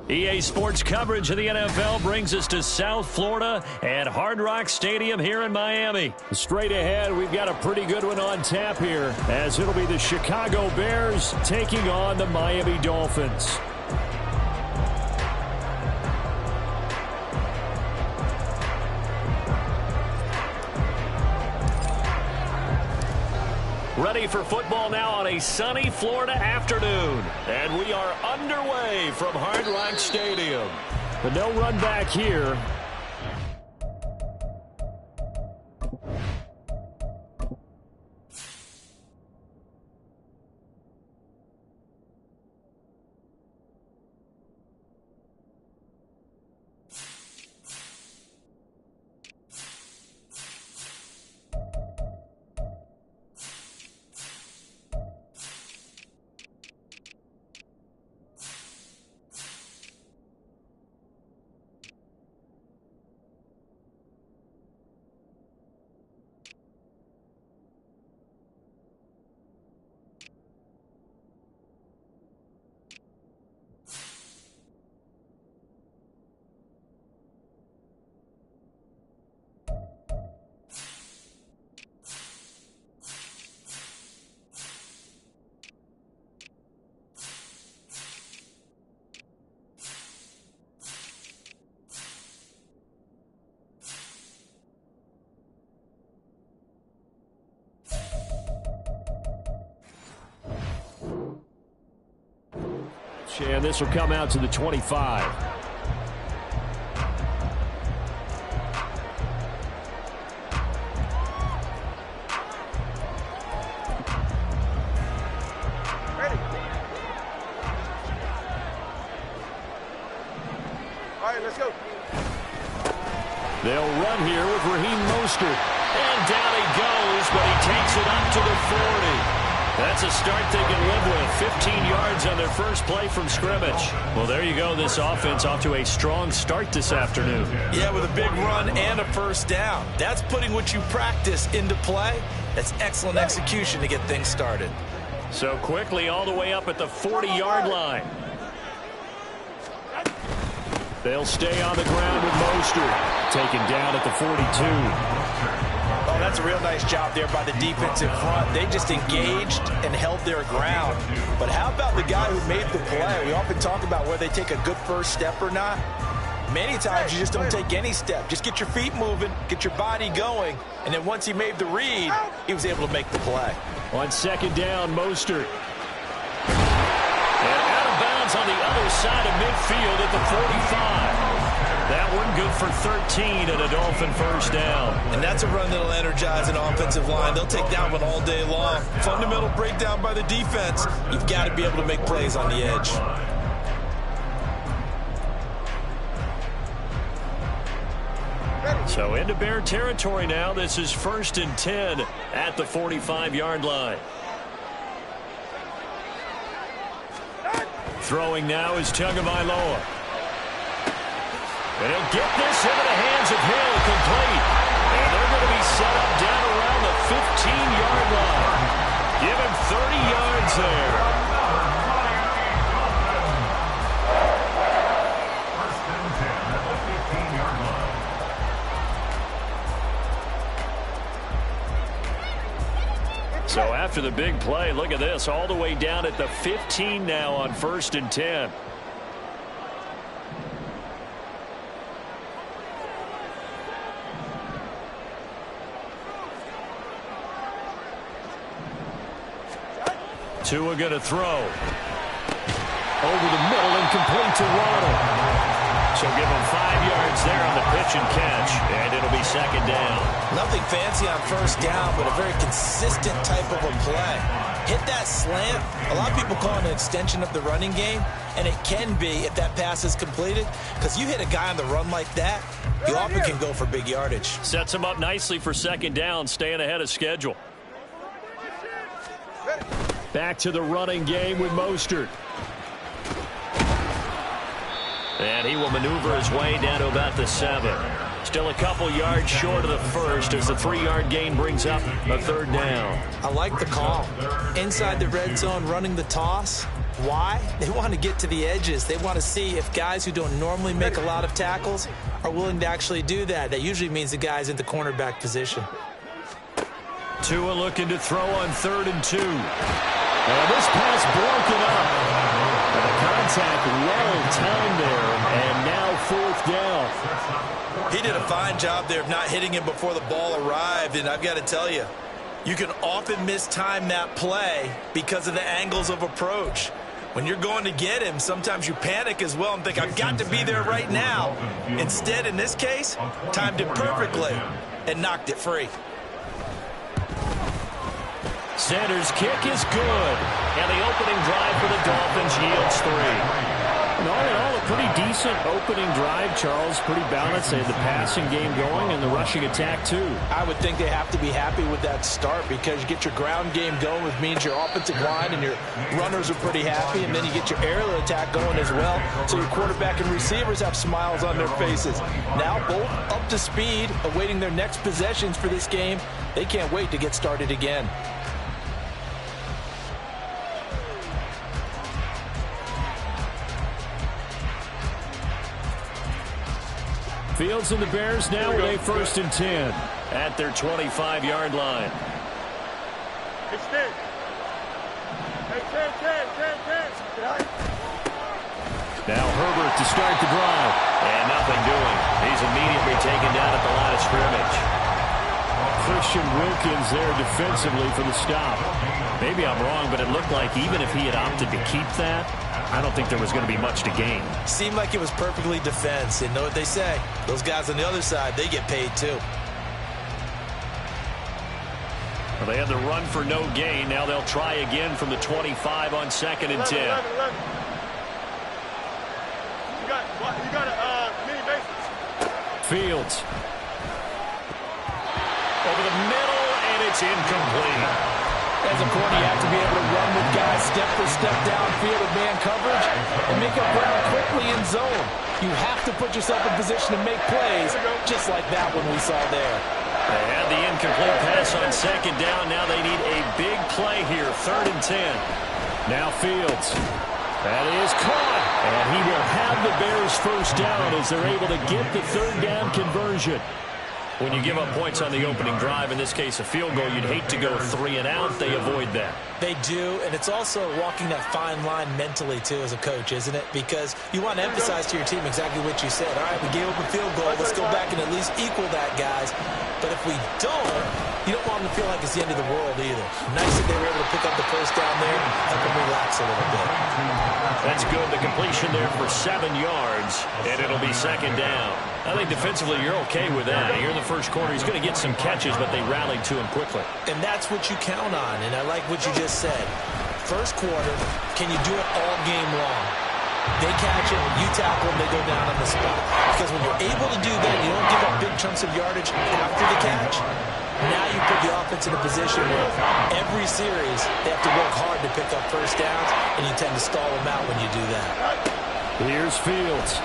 EA Sports coverage of the NFL brings us to South Florida at Hard Rock Stadium here in Miami. Straight ahead, we've got a pretty good one on tap here, as it'll be the Chicago Bears taking on the Miami Dolphins. Ready for football now on a sunny Florida afternoon. And we are underway from Hard Rock Stadium. But no run back here. And this will come out to the 25. Ready. All right, let's go. They'll run here with Raheem Mostert. And down he goes, but he takes it up to the 40. That's a start they can live with. 15 yards on their first play from scrimmage. Well, there you go. This offense off to a strong start this afternoon. Yeah, with a big run and a first down. That's putting what you practice into play. That's excellent execution to get things started. So quickly all the way up at the 40-yard line. They'll stay on the ground with Mostert. Taken down at the 42. Oh, that's a real nice job there by the defense in front. They just engaged and held their ground. But how about the guy who made the play? We often talk about whether they take a good first step or not. Many times you just don't take any step. Just get your feet moving, get your body going, and then once he made the read, he was able to make the play. On second down, Mostert. And out of bounds on the other side of midfield at the 45. That one good for 13 and a Dolphin first down. And that's a run that'll energize an offensive line. They'll take that one all day long. Fundamental breakdown by the defense. You've got to be able to make plays on the edge. So into Bear territory now. This is 1st and 10 at the 45-yard line. Throwing now is Tagovailoa. And he'll get this into the hands of Hill, complete. And they're going to be set up down around the 15-yard line. Give him 30 yards there. First and 10 at the 15-yard line. So after the big play, look at this, all the way down at the 15 now on 1st and 10. Tua going to throw. Over the middle and complete to Waddle. So give him 5 yards there on the pitch and catch. And it'll be second down. Nothing fancy on first down, but a very consistent type of a play. Hit that slant. A lot of people call it an extension of the running game, and it can be if that pass is completed, because you hit a guy on the run like that, you often can go for big yardage. Sets him up nicely for second down, staying ahead of schedule. Back to the running game with Mostert. And he will maneuver his way down to about the 7. Still a couple yards short of the first as the 3-yard gain brings up a third down. I like the call. Inside the red zone, running the toss. Why? They want to get to the edges. They want to see if guys who don't normally make a lot of tackles are willing to actually do that. That usually means the guy's in the cornerback position. Tua looking to throw on 3rd and 2. And this pass broken up. And the contact well timed there, and now 4th down. He did a fine job there of not hitting him before the ball arrived, and I've got to tell you, you can often mistime that play because of the angles of approach. When you're going to get him, sometimes you panic as well and think, I've got to be there right now. Instead, in this case, timed it perfectly and knocked it free. Sanders' kick is good. And the opening drive for the Dolphins yields 3. And all in all, a pretty decent opening drive, Charles. Pretty balanced. They had the passing game going and the rushing attack, too. I would think they have to be happy with that start because you get your ground game going, which means your offensive line and your runners are pretty happy, and then you get your aerial attack going as well, so your quarterback and receivers have smiles on their faces. Now both up to speed, awaiting their next possessions for this game. They can't wait to get started again. Fields and the Bears now with a 1st and 10. At their 25-yard line. It's 10. Hey, 10. Now Herbert to start the drive. And nothing doing. He's immediately taken down at the line of scrimmage. Christian Wilkins there defensively for the stop. Maybe I'm wrong, but it looked like even if he had opted to keep that, I don't think there was going to be much to gain. Seemed like it was perfectly defense. And know what they say? Those guys on the other side, they get paid too. Well, they had the run for no gain. Now they'll try again from the 25 on 2nd and 10. 11. You got a mini bases. Fields. Over the middle, and it's incomplete. As a corner, you have to be able to run with guys step for step downfield with man coverage and make up ground quickly in zone. You have to put yourself in position to make plays, just like that one we saw there. They had the incomplete pass on 2nd down. Now they need a big play here, 3rd and 10. Now Fields. That is caught. And he will have the Bears 1st down as they're able to get the 3rd down conversion. When you give up points on the opening drive, in this case a field goal, you'd hate to go 3 and out. They avoid that. They do, and it's also walking that fine line mentally, too, as a coach, isn't it? Because you want to emphasize to your team exactly what you said. All right, we gave up a field goal. Let's go back and at least equal that, guys. But if we don't, you don't want them to feel like it's the end of the world either. Nice that they were able to pick up the 1st down there. Help them relax a little bit. That's good. The completion there for 7 yards, and it'll be 2nd down. I think defensively you're okay with that. Here in the first quarter, he's going to get some catches, but they rallied to him quickly. And that's what you count on, and I like what you just said. First quarter, can you do it all game long? They catch it, you tackle them, they go down on the spot. Because when you're able to do that, you don't give up big chunks of yardage after the catch. Now you put the offense in a position where every series they have to work hard to pick up 1st downs, and you tend to stall them out when you do that. Here's Fields.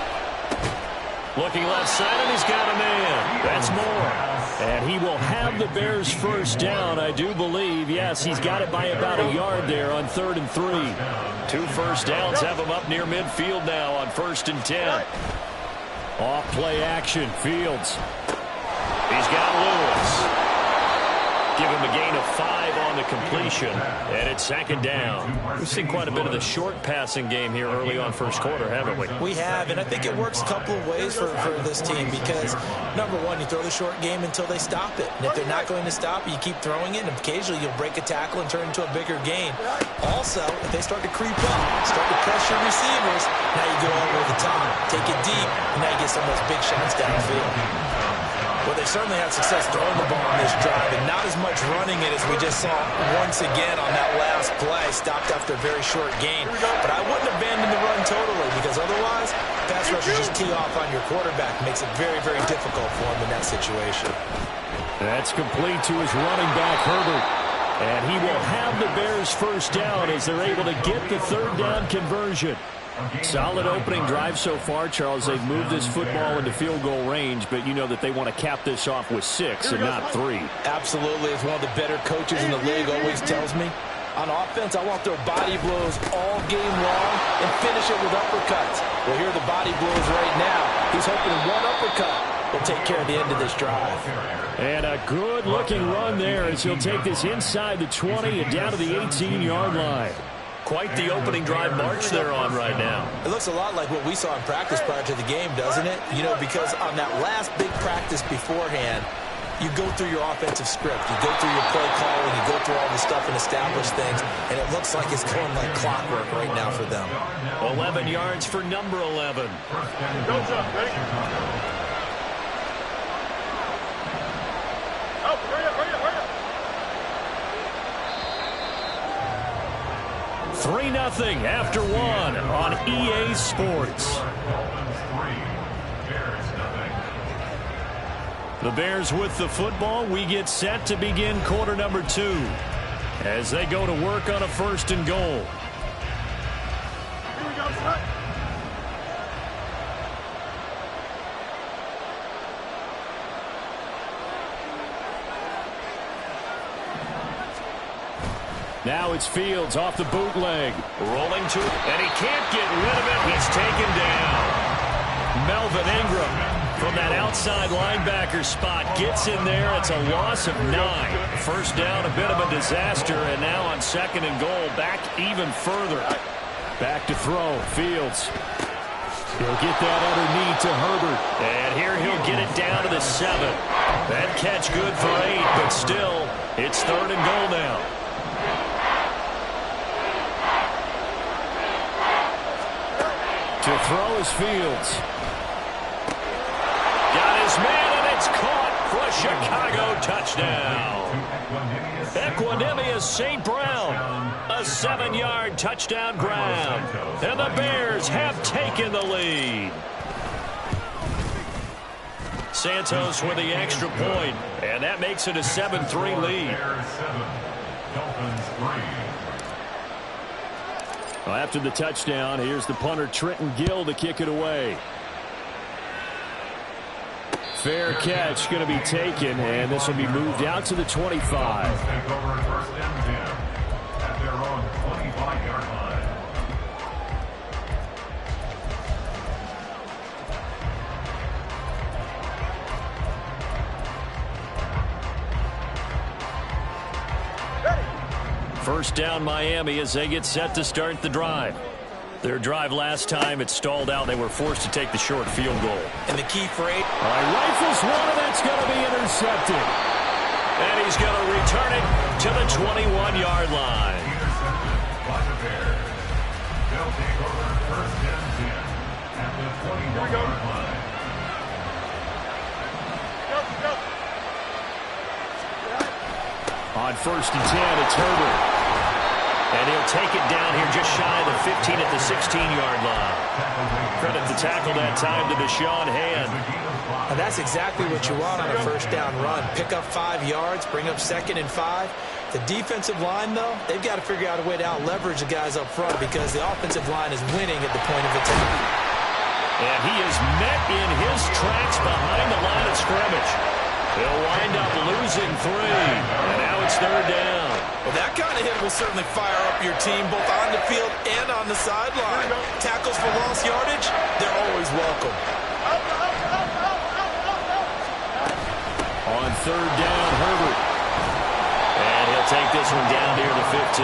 Looking left side, and he's got a man. That's more. And he will have the Bears 1st down, I do believe. Yes, he's got it by about a yard there on 3rd and 3. 2 first downs have him up near midfield now on 1st and 10. Off play action, Fields. He's got Lewis. Give him a gain of 5 on the completion, and it's 2nd down. We've seen quite a bit of the short passing game here early on first quarter, haven't we? We have, and I think it works a couple of ways for this team because, number one, you throw the short game until they stop it. And if they're not going to stop it, you keep throwing it, and occasionally you'll break a tackle and turn it into a bigger gain. Also, if they start to creep up, start to pressure receivers, now you go over the top, take it deep, and now you get some of those big shots downfield. Well, they certainly had success throwing the ball on this drive, and not as much running it as we just saw once again on that last play. Stopped after a very short gain. But I wouldn't abandon the run totally, because otherwise, pass rushers just tee off on your quarterback. Makes it very, very difficult for him in that situation. That's complete to his running back, Herbert. And he will have the Bears 1st down as they're able to get the 3rd down conversion. Solid opening drive so far, Charles. They've moved this football into field goal range, but you know that they want to cap this off with 6 and not 3. Absolutely. As one of the better coaches in the league always tells me, On offense, I want to throw body blows all game long and finish it with uppercuts. Well, here are the body blows right now. He's hoping one uppercut will take care of the end of this drive. And a good-looking run there as he'll take this inside the 20 and down to the 18-yard line. Quite the opening drive march they're on right now. It looks a lot like what we saw in practice prior to the game, doesn't it? You know, because on that last big practice beforehand, you go through your offensive script. You go through your play calling. You go through all the stuff and establish things. And it looks like it's going like clockwork right now for them. 11 yards for number 11. Go, Chuck. Ready? Oh, hurry up, hurry up, hurry up. 3-0 after one on EA Sports. The Bears with the football. We get set to begin quarter number 2 as they go to work on a 1st and goal. Here we go, Chuck. Now it's Fields off the bootleg. Rolling to it, and he can't get rid of it. He's taken down. Melvin Ingram from that outside linebacker spot gets in there. It's a loss of 9. First down, a bit of a disaster, and now on 2nd and goal, back even further. Back to throw. Fields. He'll get that underneath to Herbert. And here he'll get it down to the 7. That catch good for 8, but still, it's 3rd and goal now. To throw is Fields. Got his man, and it's caught for a Chicago touchdown. Equanimous St. Brown, a 7-yard touchdown grab. And the Bears have taken the lead. Santos with the extra point, and that makes it a 7-3 lead. Well, after the touchdown, here's the punter Trenton Gill to kick it away. Fair catch going to be taken, and this will be moved out to the 25. First down Miami as they get set to start the drive. Their drive last time, it stalled out. They were forced to take the short field goal. And the key for 8. Rifles one, and that's going to be intercepted. And he's going to return it to the 21-yard line. They'll take over 1st and 10 at the 21-yard line. On 1st and 10, it's Herbert. And he'll take it down here just shy of the 15 at the 16-yard line. Credit the tackle that time to Deshaun Hand. And that's exactly what you want on a 1st down run. Pick up 5 yards, bring up 2nd and 5. The defensive line, though, they've got to figure out a way to out-leverage the guys up front because the offensive line is winning at the point of attack. And he is met in his tracks behind the line of scrimmage. He'll wind up losing 3. And now it's 3rd down. Well, that kind of hit will certainly fire up your team both on the field and on the sideline. Tackles for lost yardage, they're always welcome. On 3rd down, Herbert. And he'll take this one down near the 15.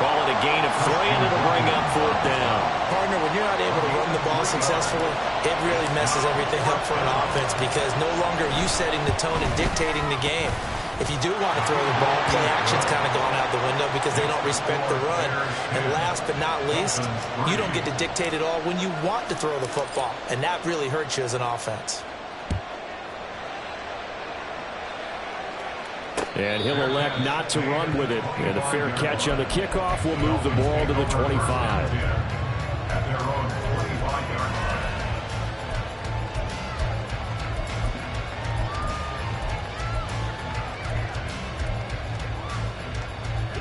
Call it a gain of 3, and it'll bring up 4th down. Partner, when you're not able to run the ball successfully, it really messes everything up for an offense because no longer are you setting the tone and dictating the game. If you do want to throw the ball, play action's kind of gone out the window because they don't respect the run. And last but not least, you don't get to dictate it all when you want to throw the football. And that really hurts you as an offense. And he'll elect not to run with it. And a fair catch on the kickoff will move the ball to the 25. At their own 25-yard line.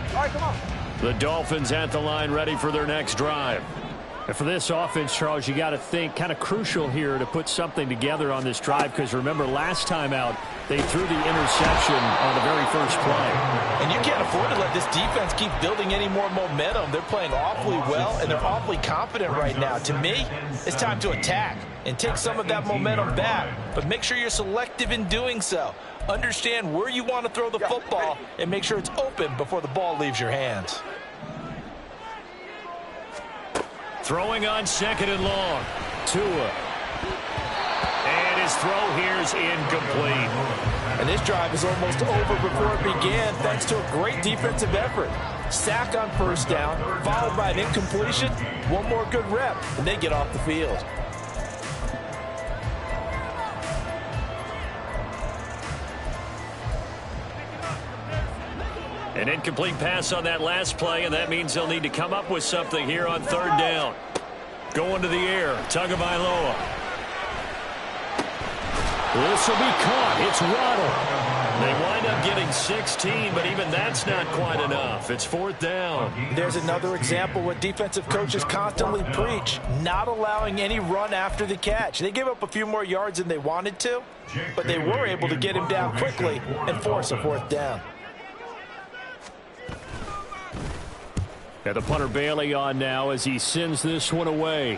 All right, come on. The Dolphins at the line ready for their next drive. And for this offense, Charles, you got to think kind of crucial here to put something together on this drive, because remember last time out they threw the interception on the very first play. And you can't afford to let this defense keep building any more momentum. They're playing awfully well, and they're awfully confident right now. To me, it's time to attack and take some of that momentum back, but make sure you're selective in doing so. Understand where you want to throw the football and make sure it's open before the ball leaves your hands. Throwing on 2nd and long. Tua. And his throw here is incomplete. And this drive is almost over before it began thanks to a great defensive effort. Sack on 1st down, followed by an incompletion. One more good rep, and they get off the field. An incomplete pass on that last play, and that means they'll need to come up with something here on 3rd down. Going to the air, Tagovailoa. This will be caught. It's Waddle. They wind up getting 16, but even that's not quite enough. It's 4th down. There's another example what defensive coaches constantly preach, not allowing any run after the catch. They gave up a few more yards than they wanted to, but they were able to get him down quickly and force a 4th down. Got the punter Bailey on now as he sends this one away.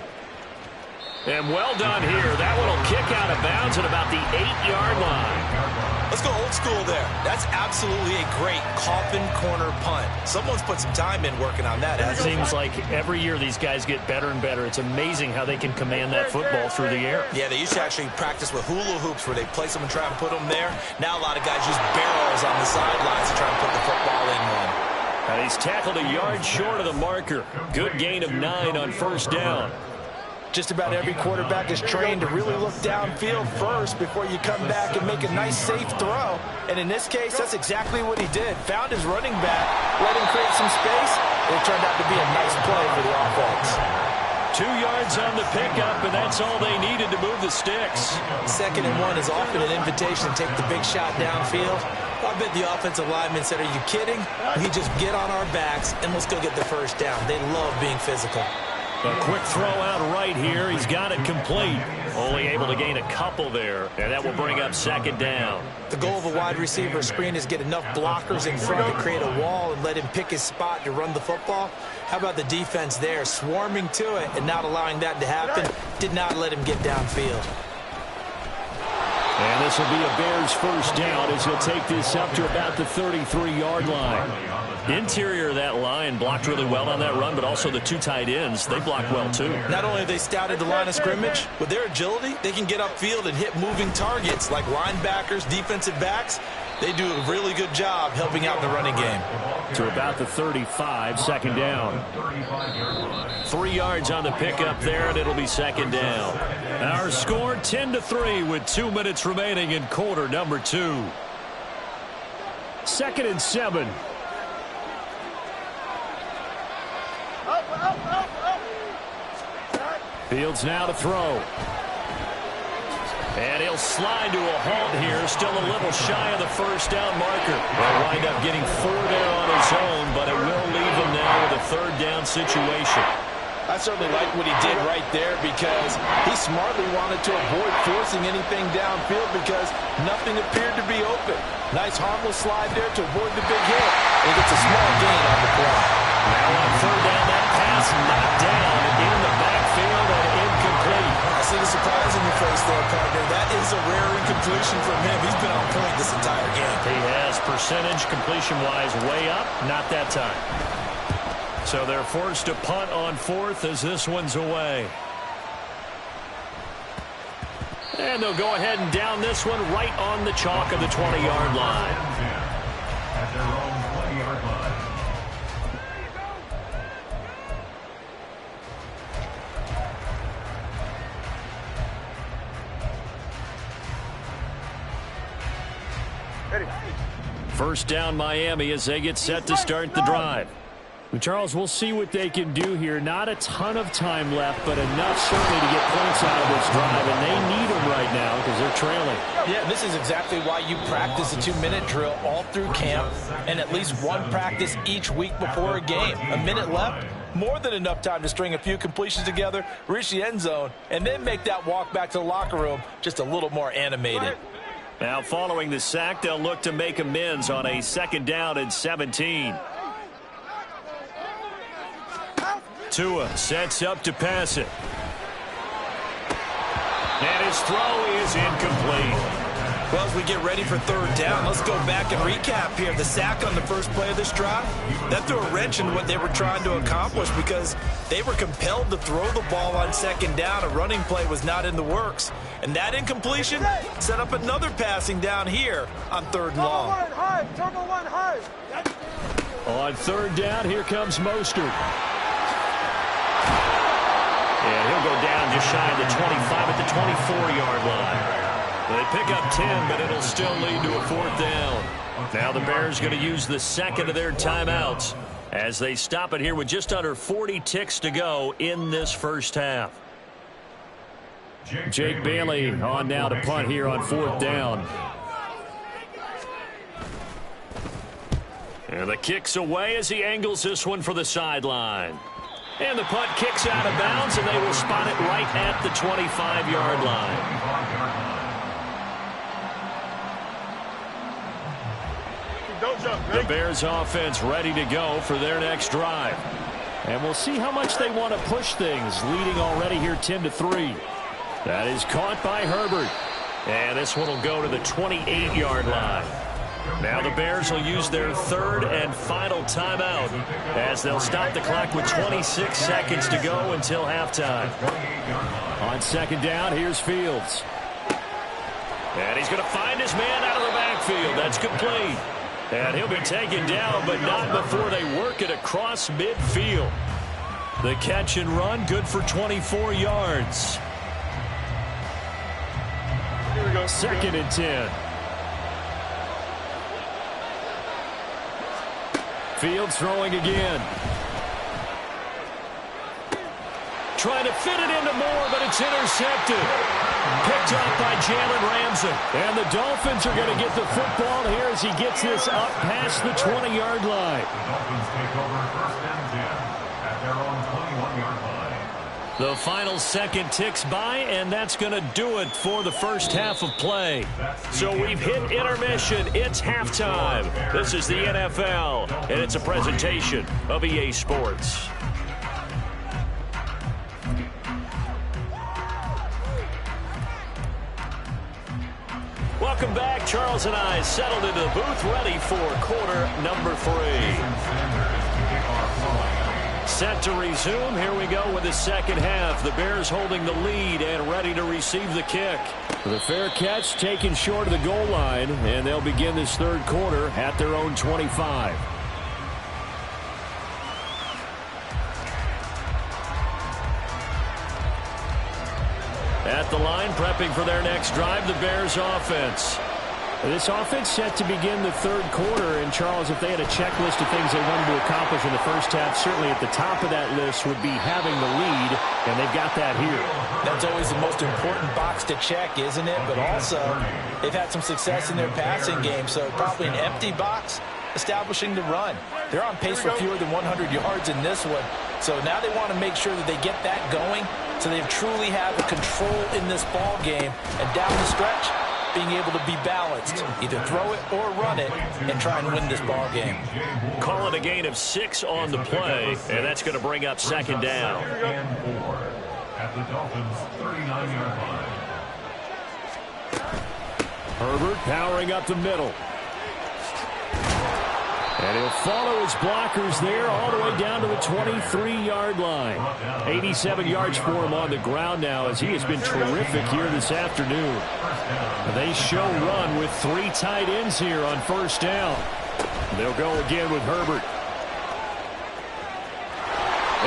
And well done here. That one will kick out of bounds at about the 8-yard line. Let's go old school there. That's absolutely a great coffin corner punt. Someone's put some time in working on that. It seems like every year these guys get better and better. It's amazing how they can command that football through the air. Yeah, they used to actually practice with hula hoops where they place them and try and put them there. Now a lot of guys use barrels on the sidelines to try and put the football in one. And he's tackled a yard short of the marker. Good gain of 9 on 1st down. Just about every quarterback is trained to really look downfield first before you come back and make a nice, safe throw. And in this case, that's exactly what he did. Found his running back, let him create some space, and it turned out to be a nice play for the offense. 2 yards on the pickup, and that's all they needed to move the sticks. 2nd and 1 is often an invitation to take the big shot downfield. I bet the offensive lineman said, are you kidding? We just get on our backs and let's go get the 1st down. They love being physical. A quick throw out right here. He's got it complete. Only able to gain a couple there, and that will bring up 2nd down. The goal of a wide receiver screen is get enough blockers in front to create a wall and let him pick his spot to run the football. How about the defense there, swarming to it and not allowing that to happen? Did not let him get downfield. And this will be a Bears 1st down as he'll take this up to about the 33-yard line. The interior of that line blocked really well on that run, but also the 2 tight ends, they blocked well too. Not only have they scouted the line of scrimmage, with their agility, they can get upfield and hit moving targets like linebackers, defensive backs. They do a really good job helping out in the running game. To about the 35, 2nd down. 3 yards on the pickup there, and it'll be 2nd down. Our score 10-3 with 2 minutes remaining in quarter number 2. 2nd and 7. Fields now to throw. And he'll slide to a halt here, still a little shy of the 1st down marker. He'll wind up getting 4 there on his own, but it will leave him now with a 3rd down situation. I certainly like what he did right there because he smartly wanted to avoid forcing anything downfield because nothing appeared to be open. Nice harmless slide there to avoid the big hit. And he gets a small gain on the play. Now on 3rd down, that pass knocked down in the backfield and incomplete. I see the surprise in your face there, partner. That is a rare incompletion from him. He's been on point this entire game. He has percentage completion-wise way up, not that time. So they're forced to punt on 4th as this one's away. And they'll go ahead and down this one right on the chalk of the 20-yard line. At their own 20-yard line. First down Miami as they get set to start the drive. And Charles, we'll see what they can do here. Not a ton of time left, but enough certainly to get points out of this drive, and they need them right now because they're trailing. Yeah, this is exactly why you practice a 2-minute drill all through camp and at least one practice each week before a game. A minute left, more than enough time to string a few completions together, reach the end zone, and then make that walk back to the locker room just a little more animated. Now following the sack, they'll look to make amends on a 2nd down and 17. Tua sets up to pass it. And his throw is incomplete. Well, as we get ready for 3rd down, let's go back and recap here. The sack on the first play of this drive, that threw a wrench in what they were trying to accomplish because they were compelled to throw the ball on 2nd down. A running play was not in the works. And that incompletion set up another passing down here on 3rd and long. On 3rd down, here comes Mostert. And he'll go down just shy of the 25 at the 24-yard line. They pick up 10, but it'll still lead to a 4th down. Now the Bears going to use the 2nd of their timeouts as they stop it here with just under 40 ticks to go in this first half. Jake Bailey on now to punt here on 4th down. And the kick's away as he angles this one for the sideline. And the punt kicks out of bounds, and they will spot it right at the 25-yard line. The Bears offense ready to go for their next drive. And we'll see how much they want to push things, leading already here 10-3. That is caught by Herbert. And this one will go to the 28-yard line. Now the Bears will use their 3rd and final timeout as they'll stop the clock with 26 seconds to go until halftime. On 2nd down, here's Fields. And he's going to find his man out of the backfield. That's complete. And he'll be taken down, but not before they work it across midfield. The catch and run, good for 24 yards. 2nd and 10. Fields throwing again. Trying to fit it into Moore, but it's intercepted. Picked up by Jalen Ramsey. And the Dolphins are going to get the football here as he gets this up past the 20-yard line. The Dolphins take over 1st and 10 at their own 21-yard line. The final second ticks by, and that's going to do it for the first half of play. So we've hit intermission. It's halftime. This is the NFL, and it's a presentation of EA Sports. Welcome back. Charles and I settled into the booth, ready for quarter number 3. Set to resume. Here we go with the second half. The Bears holding the lead and ready to receive the kick. The fair catch taken short of the goal line, and they'll begin this 3rd quarter at their own 25. At the line, prepping for their next drive, the Bears offense. This offense set to begin the 3rd quarter, and Charles, if they had a checklist of things they wanted to accomplish in the first half, certainly at the top of that list would be having the lead, and they've got that here. That's always the most important box to check, isn't it? But also, they've had some success in their passing game, so probably an empty box establishing the run. They're on pace for fewer than 100 yards in this one, so now they want to make sure that they get that going so they truly have a control in this ball game, and down the stretch, being able to be balanced, either throw it or run it, and try and win this ball game. Call it a gain of 6 on the play, and that's going to bring up 2nd down. And 4 at the Dolphins' 39-yard line. Herbert powering up the middle. And he'll follow his blockers there all the way down to the 23-yard line. 87 yards for him on the ground now as he has been terrific here this afternoon. They show run with 3 tight ends here on 1st down. They'll go again with Herbert.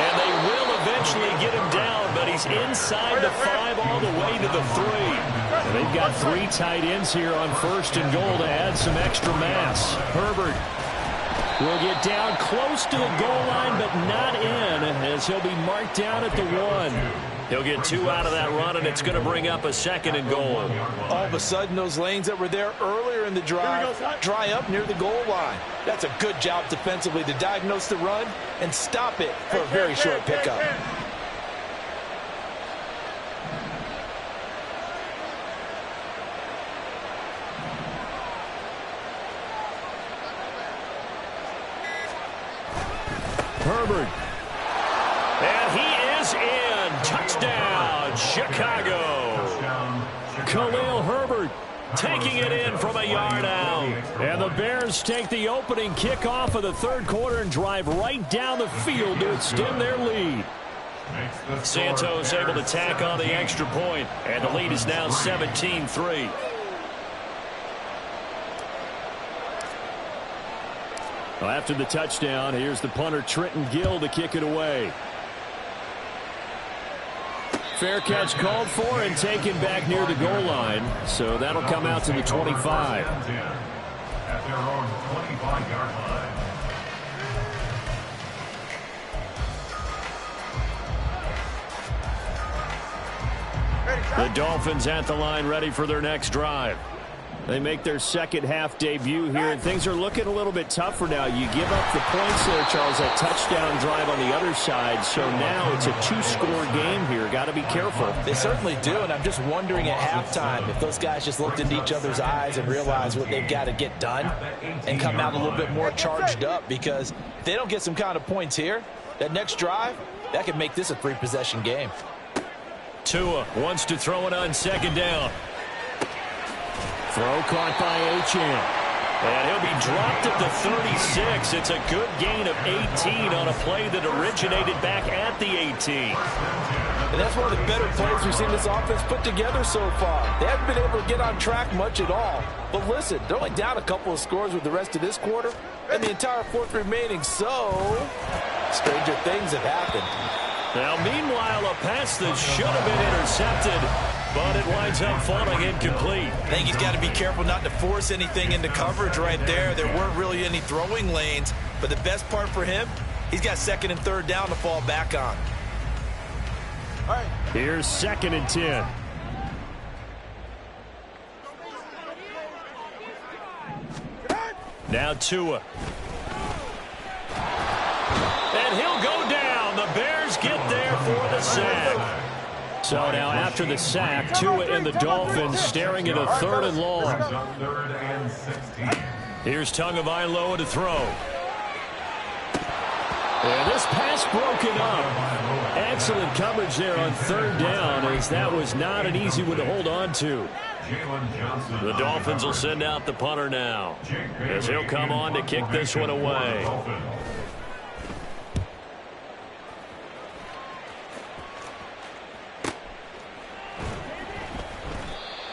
And they will eventually get him down, but he's inside the 5 all the way to the 3. And they've got 3 tight ends here on 1st and goal to add some extra mass. Herbert will get down close to the goal line, but not in, as he'll be marked down at the 1. He'll get 2 out of that run, and it's going to bring up a 2nd and goal. All of a sudden, those lanes that were there earlier in the drive dry up near the goal line. That's a good job defensively to diagnose the run and stop it for a very short pickup. Herbert. And he is in. Touchdown, Chicago. Khalil Herbert taking it in from a yard out. And the Bears take the opening kickoff of the 3rd quarter and drive right down the field to extend their lead. Santos able to tack on the extra point, and the lead is now 17-3. Well, after the touchdown, here's the punter Trenton Gill to kick it away. Fair catch called for and taken back near the goal line. So that'll come out to the 25. At their own 25-yard line. The Dolphins at the line ready for their next drive. They make their second half debut here, and things are looking a little bit tougher now. You give up the points there, Charles, that touchdown drive on the other side. So now it's a 2-score game here. Got to be careful. They certainly do, and I'm just wondering at halftime if those guys just looked into each other's eyes and realized what they've got to get done and come out a little bit more charged up, because if they don't get some kind of points here, that next drive, that could make this a 3-possession game. Tua wants to throw it on 2nd down. Throw caught by Achane. And he'll be dropped at the 36. It's a good gain of 18 on a play that originated back at the 18. And that's one of the better plays we've seen this offense put together so far. They haven't been able to get on track much at all. But listen, they're only down a couple of scores with the rest of this quarter and the entire 4th remaining. So, stranger things have happened. Now, meanwhile, a pass that should have been intercepted, but it winds up falling incomplete. I think he's got to be careful not to force anything into coverage right there. There weren't really any throwing lanes, but the best part for him, he's got 2nd and 3rd down to fall back on. All right. Here's 2nd and 10. Now Tua. And he'll go down. The Bears get there for the sack. So now after the sack, Tua and the Dolphins staring at a 3rd and long. 3rd and 16. Here's Tagovailoa to throw. And this pass broken up. Excellent coverage there on 3rd down, as that was not an easy one to hold on to. The Dolphins will send out the punter now, as he'll come on to kick this one away.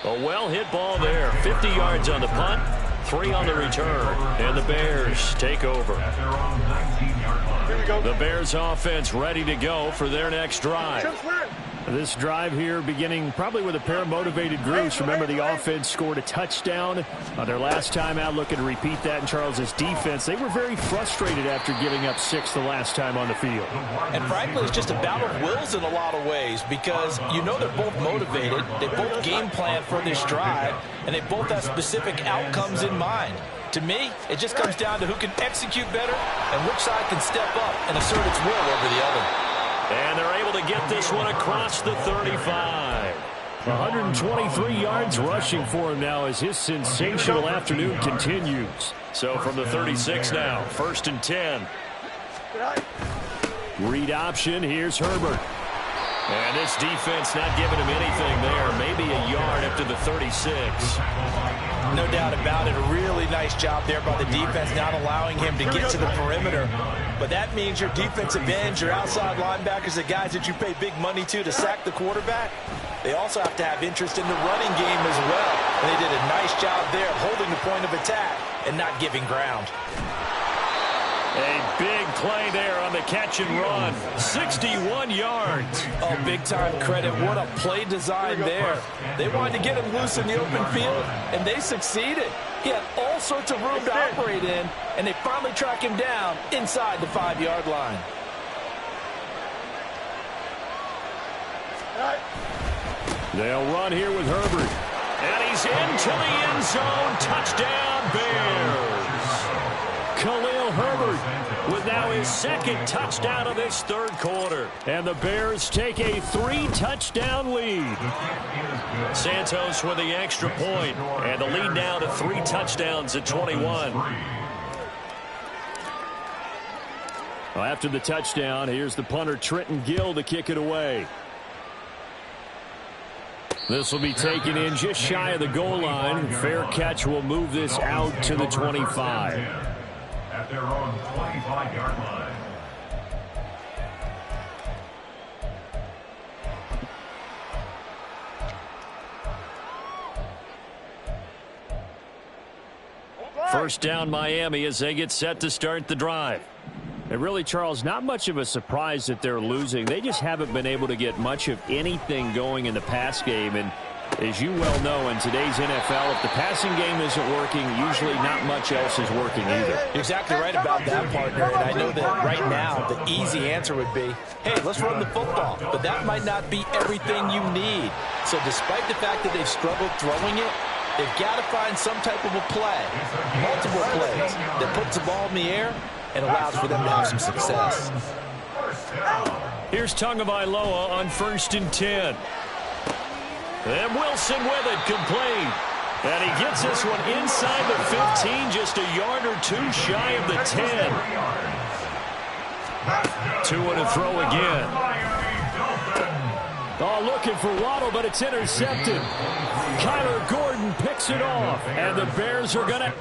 A well-hit ball there. 50 yards on the punt, 3 on the return, and the Bears take over. The Bears offense ready to go for their next drive. This drive here beginning probably with a pair of motivated groups. Remember, the offense scored a touchdown on their last time out, looking to repeat that in Charles's defense. They were very frustrated after giving up 6 the last time on the field. And frankly, it's just a battle of wills in a lot of ways, because you know they're both motivated, they both game plan for this drive, and they both have specific outcomes in mind. To me, it just comes down to who can execute better and which side can step up and assert its will over the other. And they're able to get this one across the 35. 123 yards rushing for him now as his sensational afternoon continues. So from the 36 now, 1st and 10. Read option, here's Herbert. And this defense not giving him anything there. Maybe a yard up to the 36. No doubt about it. A really nice job there by the defense, not allowing him to get to the perimeter. But that means your defensive ends, your outside linebackers, the guys that you pay big money to sack the quarterback, they also have to have interest in the running game as well. And they did a nice job there of holding the point of attack and not giving ground. A big play there on the catch and run. 61 yards. Oh, big-time credit. What a play design there. They wanted to get him loose in the open field, and they succeeded. He had all sorts of room to operate in, and they finally track him down inside the 5-yard line. They'll run here with Herbert. And he's into the end zone. Touchdown, Bears. Khalil Herbert with now his second touchdown of this third quarter. And the Bears take a 3-touchdown lead. Santos with the extra point. And the lead now to 3 touchdowns at 21. Well, after the touchdown, here's the punter Trenton Gill to kick it away. This will be taken in just shy of the goal line. Fair catch will move this out to the 25. At their own 25-yard line. First down, Miami, as they get set to start the drive. And really, Charles, not much of a surprise that they're losing. They just haven't been able to get much of anything going in the pass game. And as you well know, in today's NFL, if the passing game isn't working, usually not much else is working either. You're exactly right about that, partner. And I know that right now the easy answer would be, hey, let's run the football. But that might not be everything you need. So despite the fact that they've struggled throwing it, they've got to find some type of a play, multiple plays, that puts the ball in the air and allows for them to have some success. Here's Tagovailoa on 1st and 10. And Wilson with it, complete. And he gets this one inside the 15, just a yard or two shy of the 10. 2 and a throw again. Oh, looking for Waddle, but it's intercepted. Kyler Gordon picks it off, and the Bears are going to...